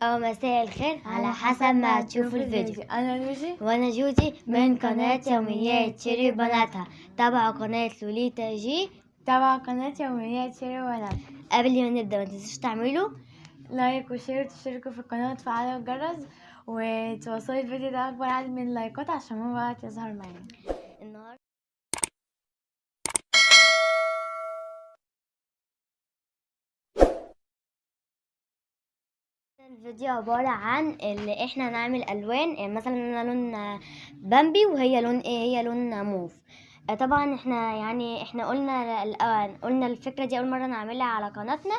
أو مساء الخير على حسب ما تشوفوا الفيديو. أنا لوجي وأنا جودي من قناة يوميات شيري وبناتها. تابعوا قناة لوليتا جي، تابع قناة يوميات شيري وبناتها. قبل ما نبدأ ما تنسوش تعملوا لايك وشير وتشتركوا في القناة وتفعلوا الجرس وتوصلوا الفيديو ده أكبر عدد من اللايكات عشان هو بقى يظهر معانا. النهاردة الفيديو عبارة عن اللي احنا نعمل الوان، يعني مثلا انا لون بامبي وهي لون ايه، هي لون موف. طبعا احنا قلنا الفكرة دي اول مرة نعملها على قناتنا،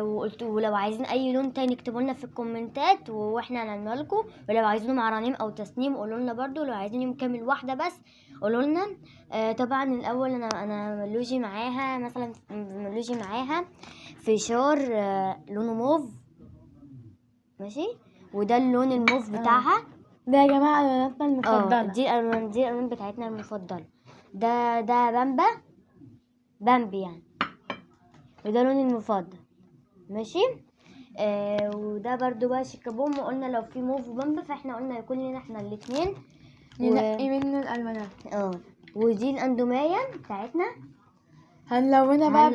وقلت ولو عايزين اي لون تاني اكتبوا لنا في الكومنتات واحنا نعمله لكم، ولو عايزينه مع رنيم او تسنيم قولوا لنا برضو، لو عايزين يوم كامل واحدة بس قولوا لنا. طبعا الاول انا ملوجي معاها، مثلا ملوجي معاها فشار لونه موف، ماشي، وده اللون الموف بتاعها. ده يا جماعة لوناتنا المفضلة. دي الالوان بتاعتنا المفضله. ده بامبي يعني، وده لوني المفضل، ماشي. وده برضو بقى شيكابوم، وقلنا لو في موف وبامبي فاحنا قلنا يكون لنا احنا الاتنين ننقي منه الالوانات. ودي الاندومية بتاعتنا، هنلونها بقى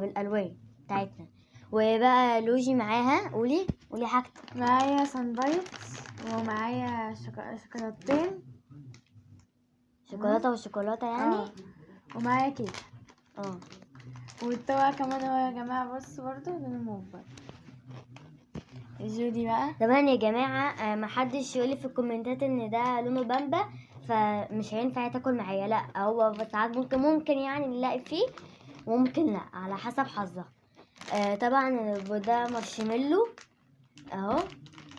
بالالوان بتاعتنا. وبقى لوجي معاها، قولي حاجتك. معايا ساندوتش ومعايا شوكولاتتين، شوكولاته يعني. ومعايا كيك. والطبق كمان هو يا جماعة بصوا برضو لونه موف. جودي بقى طبعا يا جماعه محدش يقولي في الكومنتات ان ده لونه بامبا فمش هينفع تاكل معايا، لا، هو ساعات ممكن يعني نلاقي فيه، وممكن لا، على حسب حظها. طبعا ده مارشميلو اهو،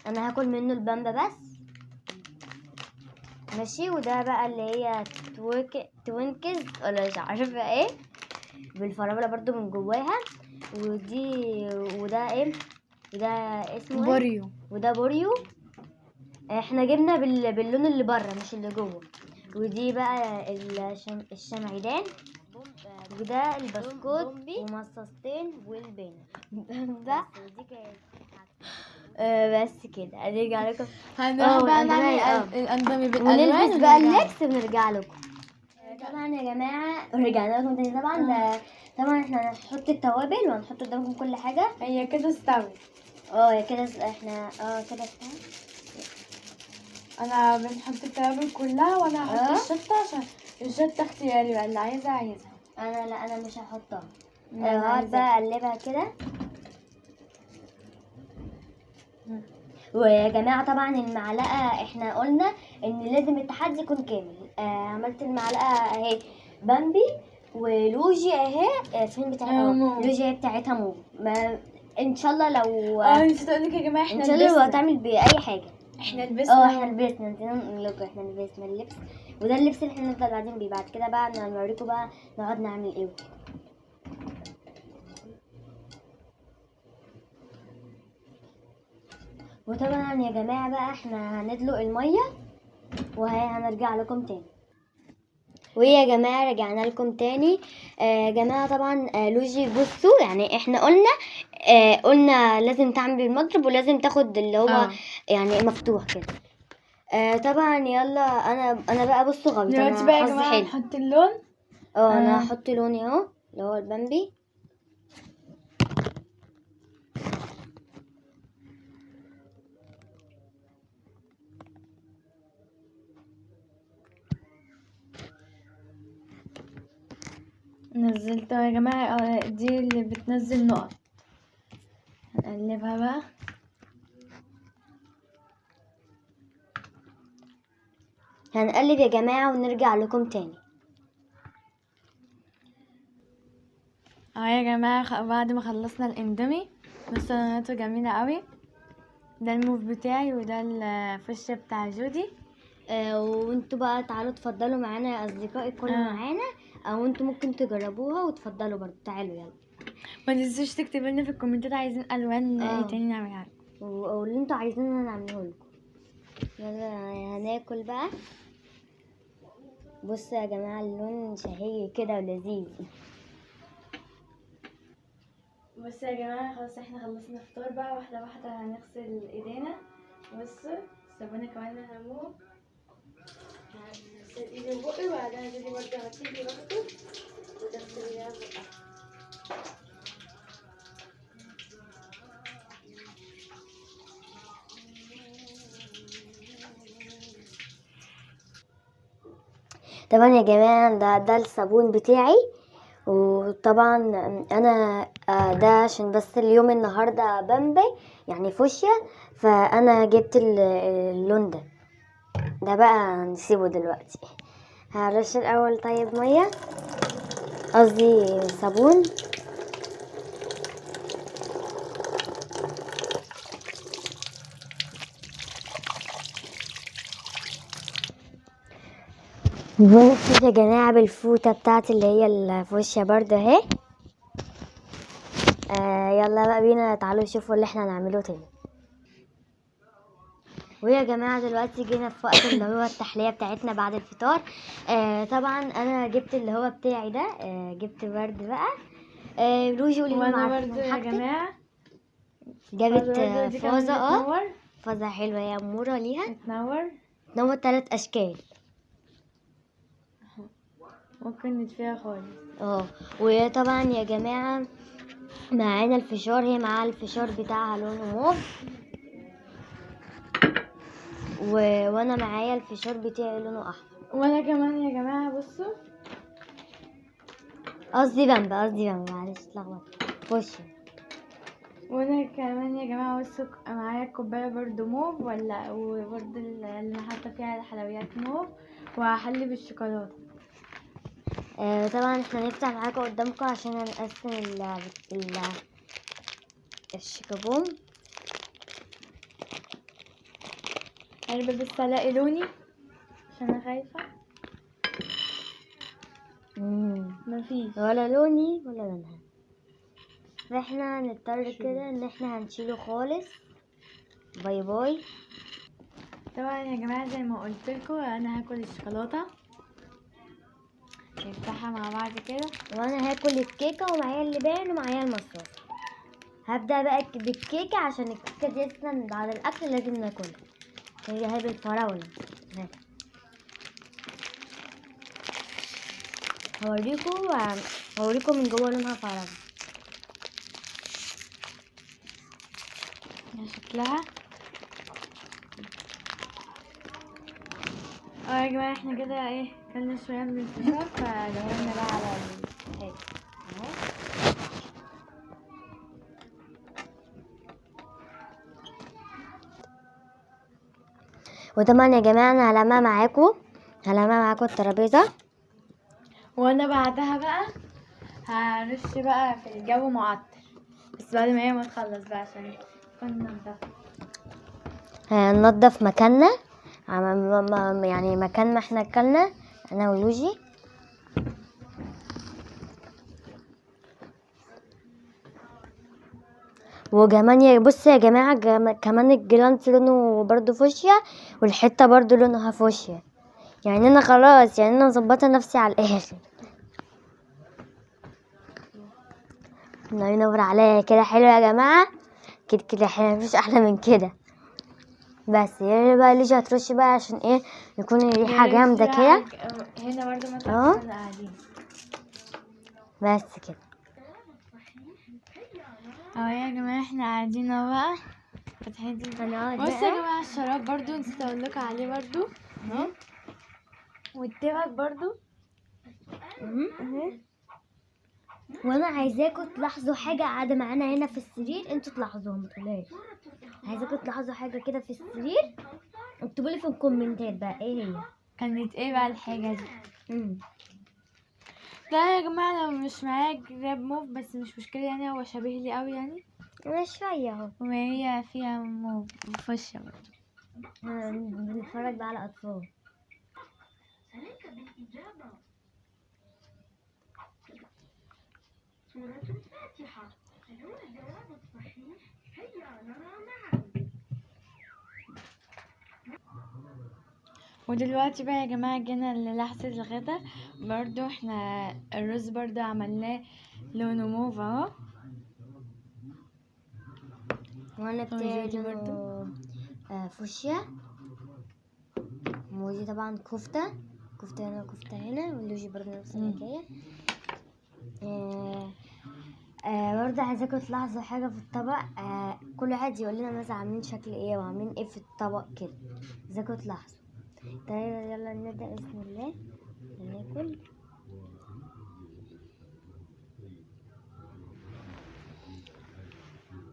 انا هاكل منه البامبا بس، ماشي. وده بقى اللي هي توينكز ولا مش عارفه ايه، بالفراوله برضو من جواها. وده ايه، وده اسمه بوريو. وده بوريو. احنا جبنا باللون اللي بره مش اللي جوه. ودي بقى الشمعدان، وده البسكوت ومصاصتين والبن ده. بس كده هنرجع لكم. هنروح بقى نعمل الاندومي بالالوان ونلبس بقى اللبس ونرجع لكم. طبعا يا جماعه رجعنا لكم تاني. طبعا احنا هنحط التوابل وهنحط قدامكم كل حاجه. هي كده استوت. هي كده احنا كده استوت. انا بنحط التوابل كلها وانا هحط الشطه عشان الشطه اختياري بقى، اللي عايزها. انا مش هحطها. هقعد بقى اقلبها كده. ويا جماعه طبعا المعلقه احنا قلنا ان لازم التحدي يكون كامل. عملت المعلقه اهي بامبي، ولوجي اهي فين بتاعتها لوجي اهي بتاعتها موف. ان شاء الله لو نسيت اقول لك يا جماعه احنا ان شاء الله لو هتعمل باي حاجه. احنا لبسنا نسينا نقول لكم احنا لبسنا اللبس، وده اللبس اللي احنا نفضل بعدين بيه. بعد كده بقى نوريكم بقى نقعد نعمل ايه. وطبعا يا جماعه بقى احنا هندلق الميه وهنرجع لكم تاني. ويا جماعه رجعنا لكم تاني. يا جماعه طبعا لوجي بصوا، يعني احنا قلنا لازم تعمل المضرب ولازم تاخد اللي هو يعني مفتوح كده. طبعا يلا انا بقى بصوا غلط. دلوقتي بقى يا جماعه نحط اللون. انا هحط لوني اهو اللي هو البامبي. نزلته يا جماعه. دي اللي بتنزل نقط. هنقلبها بقى. هنقلب يا جماعه ونرجع لكم تاني. يا جماعه بعد ما خلصنا الاندومي بصوا لوناته جميله قوي. ده الموف بتاعي وده الفش بتاع جودي. وانتوا بقى تعالوا تفضلوا معانا يا اصدقائي، كلوا معانا، او انتوا ممكن تجربوها وتفضلوا برضو. تعالوا يلا. ما تنسوش تكتبوا لنا في الكومنتات عايزين الوان ايه تاني نعملها لكم، واللي انتوا عايزينه نعمله لكم. يلا هناكل بقى. بصوا يا جماعه اللون شهي كده ولذيذ. بصوا يا جماعة، خلاص احنا خلصنا فطار بقى، واحدة واحدة هنغسل ايدينا. بصوا الصابونة كمان هنموه، هغسل ايدي وبقي، وبعدها دي برضه هتيجي برضه وتغسل ايديها بقى. طبعا يا جماعة ده الصابون بتاعي. وطبعا انا ده عشان بس اليوم النهاردة بامبي يعني فوشيا، فانا جبت اللون ده بقى هنسيبه دلوقتي. هرش الاول طيب مية، قصدي صابون. ونفس يا جماعة بالفوطة بتاعتي اللي هي الفوشيا برضه اهي. يلا بقى بينا، تعالوا شوفوا اللي احنا هنعمله تاني. ويا جماعة دلوقتي جينا في وقت اللي هو التحلية بتاعتنا بعد الفطار. طبعا انا جبت اللي هو بتاعي ده، جبت ورد بقى، روجي وليهم وانا عارفين برضه يا حاجتك. جماعة جابت برضه دي كمان فازة بتنور. فازة حلوة يا أمورة ليها، بتنور، تنور 3 أشكال. ممكن نطفيها خالص. وطبعا يا جماعة معانا الفشار، هي معاها الفشار بتاعها لونه موف، وانا معايا الفشار بتاعي لونه احمر. وانا كمان يا جماعة بصوا، قصدي بامبا معلش اتلخبطت. خش. وانا كمان يا جماعة بصوا معايا كوباية برضو موف، وبرضو اللي انا حاطة فيها الحلويات موف، وهحلي بالشوكولاتة. طبعا احنا هنفتح معاكم قدامكم عشان هنقسم الشيكابون. انا بس الاقي لوني عشان انا خايفة. مفيش ولا لوني ولا لونها، فاحنا هنضطر كده ان احنا هنشيله خالص. باي باي. طبعا يا جماعة زي ما قلت لكم انا هاكل الشوكولاتة، نفتحها مع بعض كده. وانا هاكل الكيكه ومعايا اللبان ومعايا المصاص. هبدا بقى بالكيكه عشان الكيكه دي اصلا بعد الاكل لازم ناكلها، هي بالفراوله. هوريكم من جوه لونها فراوله. شكلها يا جماعة احنا كده ايه، كلنا شوية من الفشار، فدورنا بقى على الحاجة اهو. وطبعا يا جماعه انا هلمها معاكم الترابيزه. وانا بعدها بقى هرش بقى في الجو معطر، بس بعد ما هي ما تخلص بقى عشان كنا ننضف. هننضف مكاننا، يعني مكان ما احنا اكلنا انا ولوجي. وكمان بص يا جماعه، كمان الجلانس لونه برضو فوشيا، والحته برضو لونها فوشيا. يعني انا خلاص، يعني انا مظبطه نفسي على الاخر. الله ينور عليا، كده حلو يا جماعه، كده حلو، مفيش احلى من كده. بس يعني بقى ليجي هترش بقى عشان ايه، يكون الريحه جامده كده. هنا برضو مثلا احنا قاعدين بس كده. يا جماعه احنا قاعدين اهو بقى فاتحين. بصوا يا جماعه الشراب برضو نسيت اقول لكم عليه برضو اهو، والتبك برضو اهو. وانا عايزاكم تلاحظوا حاجه قاعده معانا هنا في السرير، انتوا تلاحظوها ما تقولهاش. عايزاكم تلاحظوا حاجه كده في السرير، اكتبوا لي في الكومنتات بقى ايه هي. كانت ايه بقى الحاجه دي؟ ده يا جماعه لو مش معايا جراب موف، بس مش مشكله يعني، هو شبيه لي قوي يعني، انا شويه اهو، وهي فيها موف وفشه برضه. بنتفرج بقى على اطفال. ودلوقتي بقى يا جماعة جينا للحظة الغدا. برضو احنا الرز برضو عملناه لونه موف اهو، وانا بتاعي ودي لونه فوشيا. ودي طبعا كفتة هنا وكفتة هنا، واللوجي برضه نفس الحكاية. برضه عايزاكم تلاحظوا حاجة في الطبق. كل واحد يقول لنا مثلا عاملين شكل ايه وعاملين ايه في الطبق كده، عايزاكم تلاحظوا. طيب يلا نبدأ بسم الله ناكل.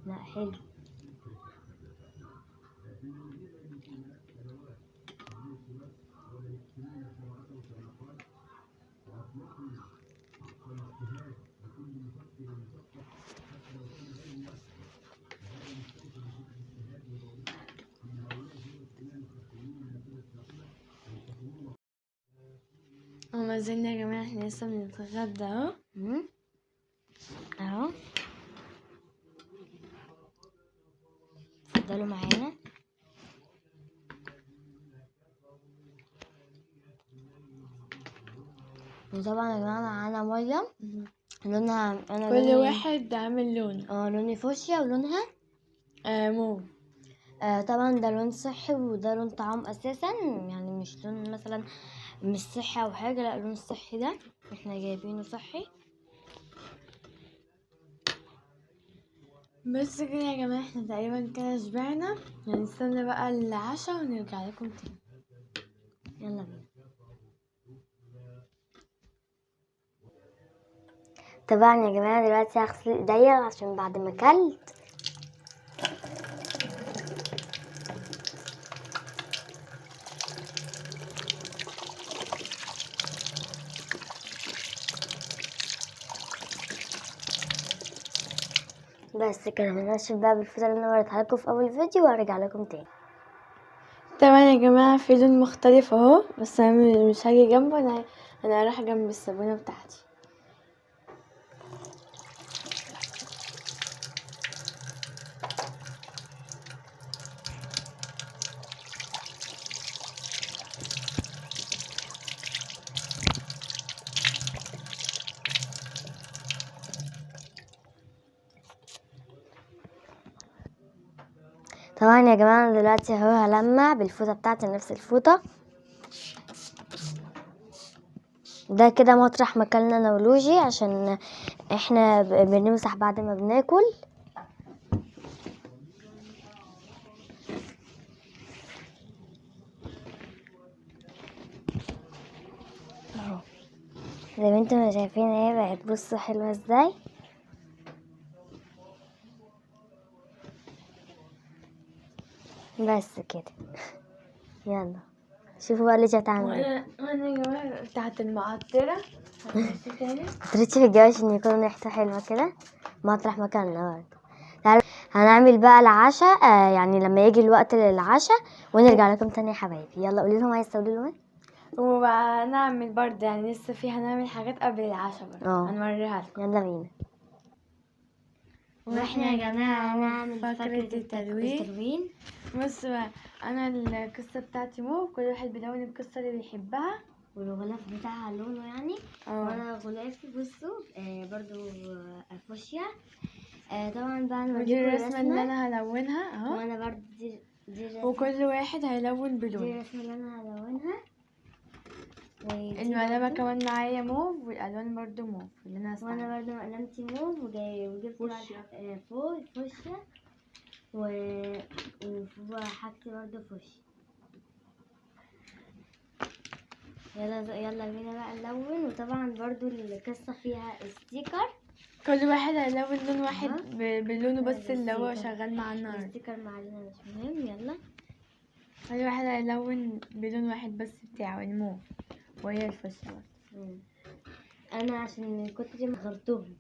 لا حلو. وما زلنا يا جماعة احنا لسه بنتغدى اهو. اهو اتفضلوا معانا. وطبعا يا جماعة معانا مية لونها انا كل لوني واحد عامل لون. لوني فوشيا ولونها موف. طبعا ده لون صحي وده لون طعام اساسا، يعني مش لون مثلا مش صحي او حاجة، لا اللون الصحي ده احنا جايبينه صحي. بس كده يا جماعة احنا تقريبا كده شبعنا، هنستنى بقى العشاء ونرجع لكم تاني. يلا بينا. طبعا يا جماعة دلوقتي هغسل ايديا عشان بعد ما اكلت. بس كده بنشف بقى بالفطار اللي انا وريتها لكم في اول فيديو وهرجع لكم تاني. طبعا يا جماعة في لون مختلف اهو، بس انا مش هاجي جنبه، انا رايحة جنب الصابونة بتاعتي. طبعا يا جماعة انا دلوقتي اهو هلمع بالفوطة بتاعتي، نفس الفوطة ده كده مطرح مكاننا انا ولوجي، عشان احنا بنمسح بعد ما بناكل. اهو زي ما انتم شايفين اهي بقت، بصوا حلوة ازاي. بس كده يلا شوفوا بقى لوجي هتعمل ايه. وانا يا جماعة بتاعت المعطرة هنمشي تاني. تريتش في الجو عشان يكون ريحته حلوة كده، مطرح مكاننا برضه. تعالوا هنعمل بقى العشاء، يعني لما يجي الوقت للعشاء ونرجع لكم تاني يا حبايبي. يلا قولي لهم عايز تقولي لهم ايه. وهنعمل برضه يعني لسه في هنعمل حاجات قبل العشاء برضه هنوريها لكم. يلا بينا. واحنا يا جماعة هنعمل فقرة التلوين. بصوا بقى، انا القصة بتاعتي كل واحد بيلون القصة اللي بيحبها، والغلاف بتاعها لونه يعني. وانا غلافي بصوا برضو فوشيا. طبعا بقى ودي نوريكم الرسمة اللي انا هلونها اهو. وانا برضو دي الرسمة. وكل واحد هيلون دي بلون. الرسمة اللي انا هلونها. المقلمة كمان معايا موف، والالوان برضو موف اللي انا وانا برضو قلمتي موف وجبت فوشيا وحاجتي برضو فوشيا. يلا بينا بقى نلون. وطبعا برضو القصة فيها ستيكر، كل واحد هيلون لون واحد بلونه بس اللي هو شغال معاه النهارده. الستيكر معانا مش مهم. يلا كل واحد هيلون بلون واحد بس بتاعه الموف، وهي الفوشيا. انا عشان من كتر ما غرتهم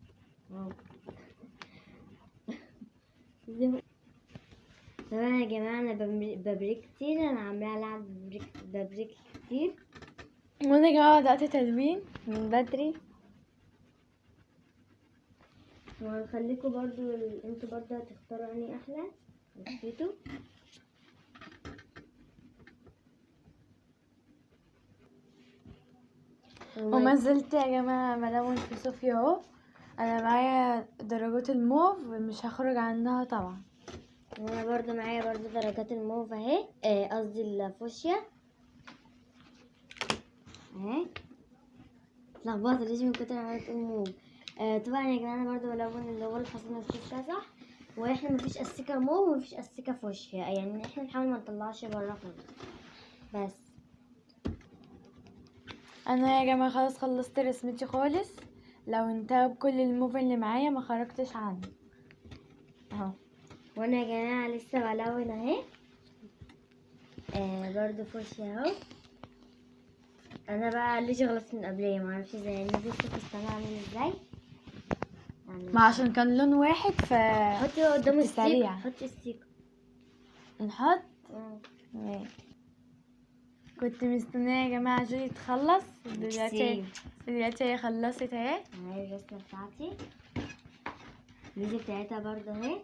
طبعا يا جماعة انا ببريك كتير، انا عاملة العب ببريك كتير. وانا يا جماعة بدأت تلوين من بدري. وهنخليكوا برضو انتوا برضو هتختاروا اني احلى بصيتوا. وما زلت يا جماعة بلون في صوفيا اهو. انا معايا درجات الموف مش هخرج عنها طبعا. وانا برضو معايا برضو درجات الموف اهي، قصدي الفوشيا اهي. اتلخبطت ليش من كتر ما عملت الموف. طبعا يا جماعه انا برضو بلون اللي هو الحصان الكيس كسح، واحنا مفيش استيكه موف ومفيش استيكه فوشيا، يعني احنا نحاول ما نطلعش بره خالص بس. انا يا جماعه خلاص خلصت رسمتي خالص، لو انتهى بكل الموف اللي معايا ما خرجتش عنه اهو. وانا يا جماعه لسه بلون اهي، برضو فوشيا اهو. انا بقى ليش غلطت من قبليه معرفش ازاي، يعني بصوا فستان عامل ازاي يعني. ما عشان كان لون واحد حطي قدام كنت الستيك، سريعة. حطي الستيك. نحط. ماشي. كنت مستنيه يا جماعه جولي تخلص، دلوقتي هي خلصت اهي. اهي الرسمه بتاعتي، الميزه بتاعتها برضه اهي،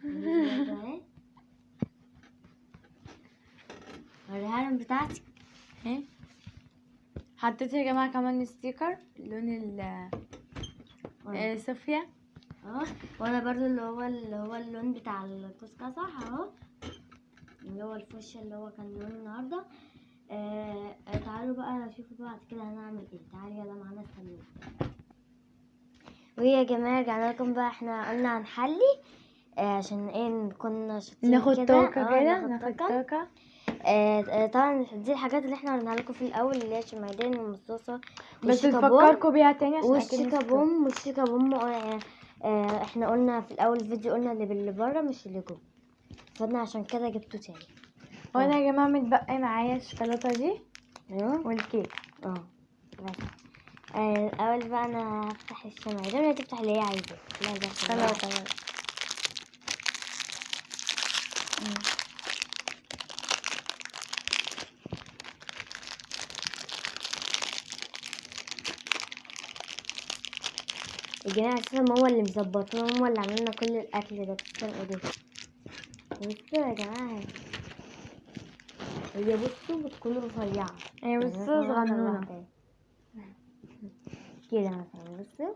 الميزة برضه اهي. وريها لهم بتاعتي اهي. حطيت يا جماعه كمان ستيكر لون صوفيا اهو. وانا برضه اللي هو اللون بتاع الكسكسة اهو، اللي هو الفوشيا اللي هو كان لون النهارده. تعالوا بقى شوفوا بعد كده هنعمل ايه. تعالوا يلا معانا السلوم. ويا جماعه رجعنا لكم بقى، احنا قلنا هنحلي عشان ايه كنا شاطرين ناخد كده. طاقه كده، ناخد ناخد طاقه. طبعا دي الحاجات اللي احنا قلنا لكم في الاول، اللي هي الشمعدان والمصاصه بس والشيكابون نفكركم بيها تاني عشان اكيد نسيتوها. والشيكابون احنا قلنا في الاول الفيديو قلنا اللي بره مش اللي جوه، فانا عشان كده جبته تاني. وانا يا جماعه متبقي معايا الشوكولاته دي والكيك. بس الاول بقى انا هفتح الشمعدان وهي تفتح اللي هي عايزاه. لا خلاص. يا جماعه اساسا ماما اللي مظبطانا، ماما اللي عاملنا كل الاكل ده، تسلم ايديكم. بصوا يا جماعه هي بصوا بتكون رفيعه، ايه بصوا صغنونه كده مثلا. بصوا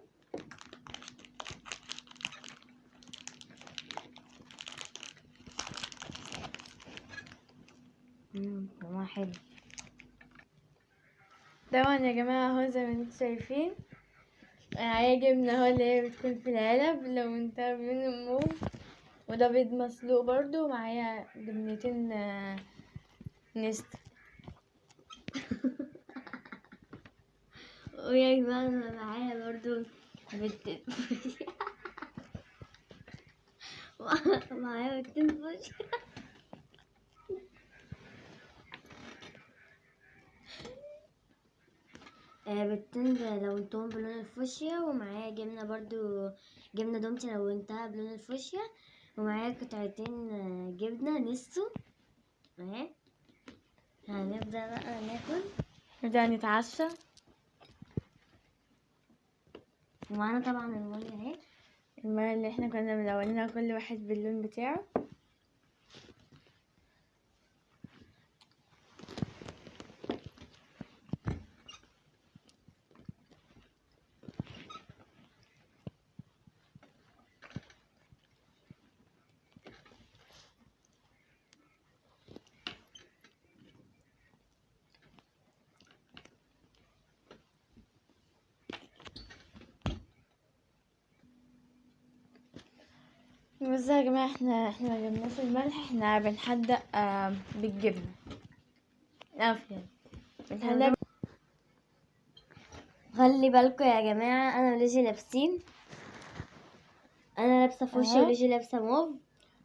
طعمها حلو. طبعا يا جماعه اهو زي ما انتم شايفين معايا جبنه اهو اللي هي بتكون في العلب لو انت من الموف، وده بيض مسلوق برضو، ومعايا جبنتين نست. ويا جماعة أنا معايا برضو بنت معايا بنتين فوشيا. بنتين لونتهم بلون الفوشيا، ومعايا جبنة برضو، جبنة دومتي لونتها بلون الفوشيا، ومعايا قطعتين جبنة نستو اهي. هنبدأ بقى ناكل، نبدأ نتعشى. ومعانا طبعا المية اهي، المية اللي احنا كنا ملونينها كل واحد باللون بتاعه. بس يا جماعة احنا ما جبناش الملح، احنا بنحدق بالجبنة افيد بنحدق. خلي بالكم يا جماعة أنا وليجي لابسين، أنا لابسة فوشيا وليجي لابسة موف،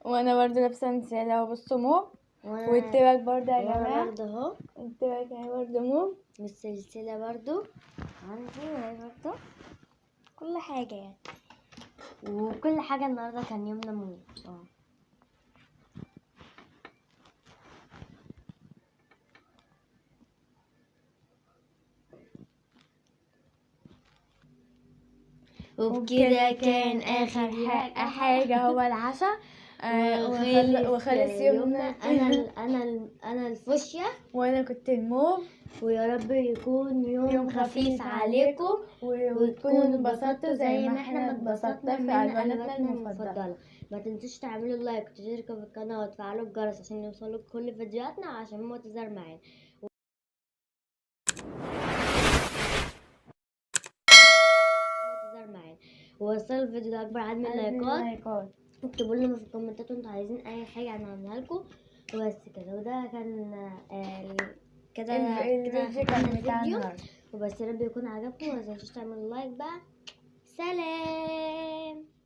وانا برضو لابسة نسالة وبصوا موف، والتباك برضو يا جماعة برضو اهو التباك اهي برضو موف، والسلسلة برضو عندي وهي برضو كل حاجة يعني، وكل حاجة النهاردة كان يومنا موف. وبكده كان آخر حاجة هو العشاء. وخالص يومنا انا الفوشيا، وانا كنت الموف. ويا رب يكون يوم خفيف عليكم وتكونوا انبسطتوا زي ما احنا اتبسطنا في الواناتنا المفضلة. ما تنسوش تعملوا لايك وتشتركوا في القناة وتفعلوا الجرس عشان يوصلوا كل فيديوهاتنا عشان ما تظهر معانا. ووصلوا الفيديو ده اكبر عدد من اللايكات. اكتبوا لنا في الكومنتات انتوا عايزين اي حاجه هنعملها لكم. وبس كده، وده كان كده الفيديو كان بتاعنا. وبس، يا رب يكون عجبكم، وما تنسوش تعملوا لايك بقى. سلام.